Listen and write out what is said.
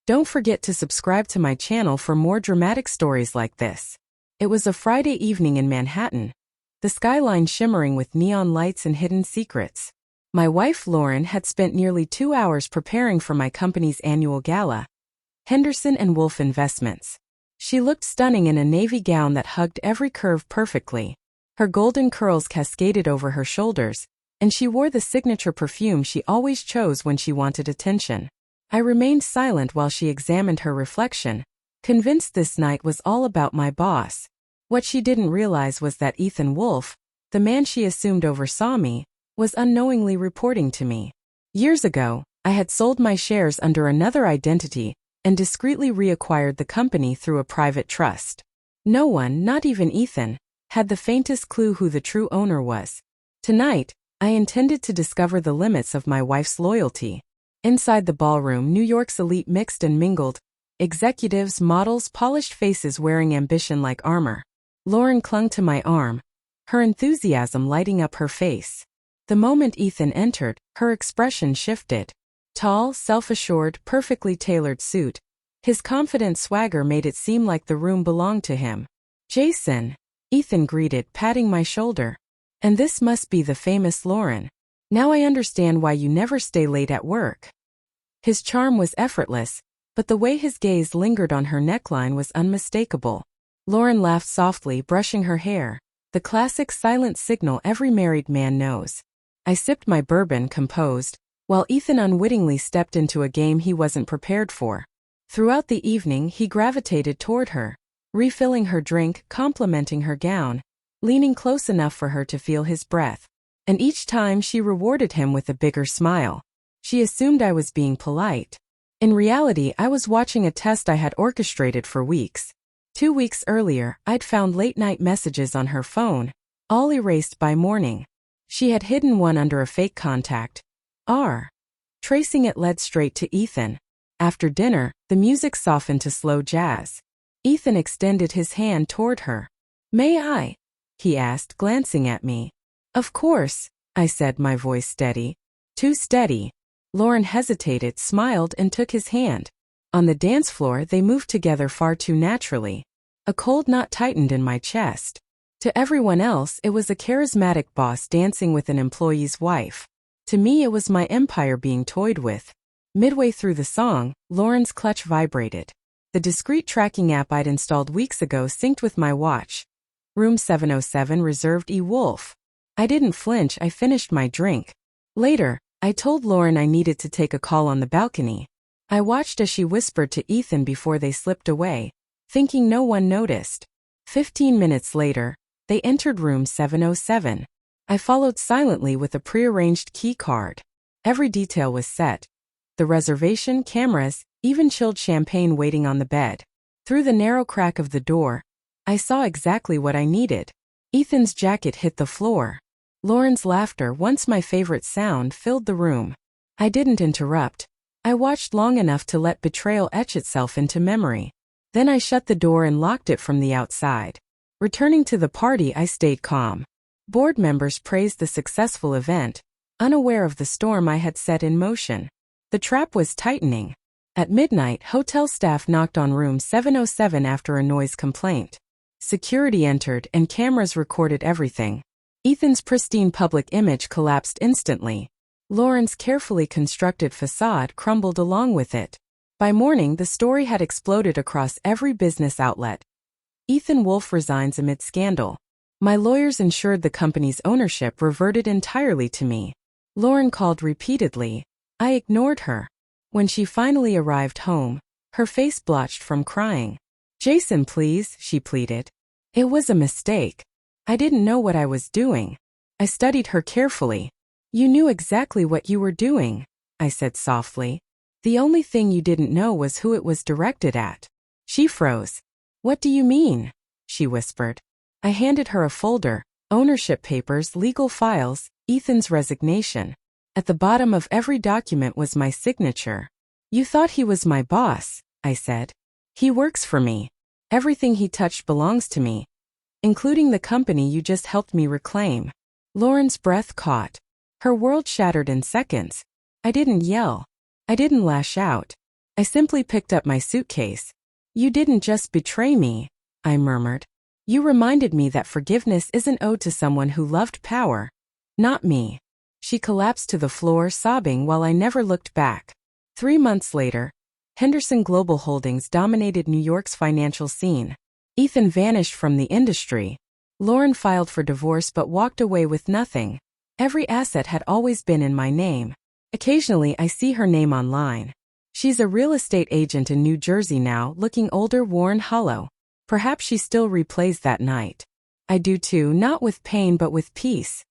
Don't forget to subscribe to my channel for more dramatic stories like this. It was a Friday evening in Manhattan, the skyline shimmering with neon lights and hidden secrets. My wife Lauren had spent nearly 2 hours preparing for my company's annual gala, Henderson & Wolf Investments. She looked stunning in a navy gown that hugged every curve perfectly. Her golden curls cascaded over her shoulders, and she wore the signature perfume she always chose when she wanted attention. I remained silent while she examined her reflection, convinced this night was all about my boss. What she didn't realize was that Ethan Wolf, the man she assumed oversaw me, was unknowingly reporting to me. Years ago, I had sold my shares under another identity and discreetly reacquired the company through a private trust. No one, not even Ethan, had the faintest clue who the true owner was. Tonight, I intended to discover the limits of my wife's loyalty. Inside the ballroom, New York's elite mixed and mingled. Executives, models, polished faces wearing ambition like armor. Lauren clung to my arm, her enthusiasm lighting up her face. The moment Ethan entered, her expression shifted. Tall, self-assured, perfectly tailored suit. His confident swagger made it seem like the room belonged to him. "Jason," Ethan greeted, patting my shoulder. "And this must be the famous Lauren. Now I understand why you never stay late at work." His charm was effortless, but the way his gaze lingered on her neckline was unmistakable. Lauren laughed softly, brushing her hair, the classic silent signal every married man knows. I sipped my bourbon, composed, while Ethan unwittingly stepped into a game he wasn't prepared for. Throughout the evening, he gravitated toward her, refilling her drink, complimenting her gown, leaning close enough for her to feel his breath. And each time she rewarded him with a bigger smile. She assumed I was being polite. In reality, I was watching a test I had orchestrated for weeks. 2 weeks earlier, I'd found late-night messages on her phone, all erased by morning. She had hidden one under a fake contact. Tracing it led straight to Ethan. After dinner, the music softened to slow jazz. Ethan extended his hand toward her. "May I?" he asked, glancing at me. "Of course," I said, my voice steady. Too steady. Lauren hesitated, smiled, and took his hand. On the dance floor, they moved together far too naturally. A cold knot tightened in my chest. To everyone else, it was a charismatic boss dancing with an employee's wife. To me, it was my empire being toyed with. Midway through the song, Lauren's clutch vibrated. The discreet tracking app I'd installed weeks ago synced with my watch. Room 707 reserved E. Wolf. I didn't flinch, I finished my drink. Later, I told Lauren I needed to take a call on the balcony. I watched as she whispered to Ethan before they slipped away, thinking no one noticed. 15 minutes later, they entered room 707. I followed silently with a prearranged key card. Every detail was set. The reservation, cameras, even chilled champagne waiting on the bed. Through the narrow crack of the door, I saw exactly what I needed. Ethan's jacket hit the floor. Lauren's laughter, once my favorite sound, filled the room. I didn't interrupt. I watched long enough to let betrayal etch itself into memory. Then I shut the door and locked it from the outside. Returning to the party, I stayed calm. Board members praised the successful event, unaware of the storm I had set in motion. The trap was tightening. At midnight, hotel staff knocked on room 707 after a noise complaint. Security entered and cameras recorded everything. Ethan's pristine public image collapsed instantly. Lauren's carefully constructed facade crumbled along with it. By morning, the story had exploded across every business outlet. Ethan Wolf resigns amid scandal. My lawyers ensured the company's ownership reverted entirely to me. Lauren called repeatedly. I ignored her. When she finally arrived home, her face blotched from crying. "Jason, please," she pleaded. "It was a mistake. I didn't know what I was doing." I studied her carefully. "You knew exactly what you were doing," I said softly. "The only thing you didn't know was who it was directed at." She froze. "What do you mean?" she whispered. I handed her a folder, ownership papers, legal files, Ethan's resignation. At the bottom of every document was my signature. "You thought he was my boss," I said. "He works for me. Everything he touched belongs to me, including the company you just helped me reclaim." Lauren's breath caught. Her world shattered in seconds. I didn't yell. I didn't lash out. I simply picked up my suitcase. You didn't just betray me, I murmured. You reminded me that forgiveness isn't owed to someone who loved power. Not me. She collapsed to the floor, sobbing while I never looked back. 3 months later, Henderson Global Holdings dominated New York's financial scene. Ethan vanished from the industry. Lauren filed for divorce but walked away with nothing. Every asset had always been in my name. Occasionally I see her name online. She's a real estate agent in New Jersey now, looking older, worn, hollow. Perhaps she still replays that night. I do too, not with pain but with peace.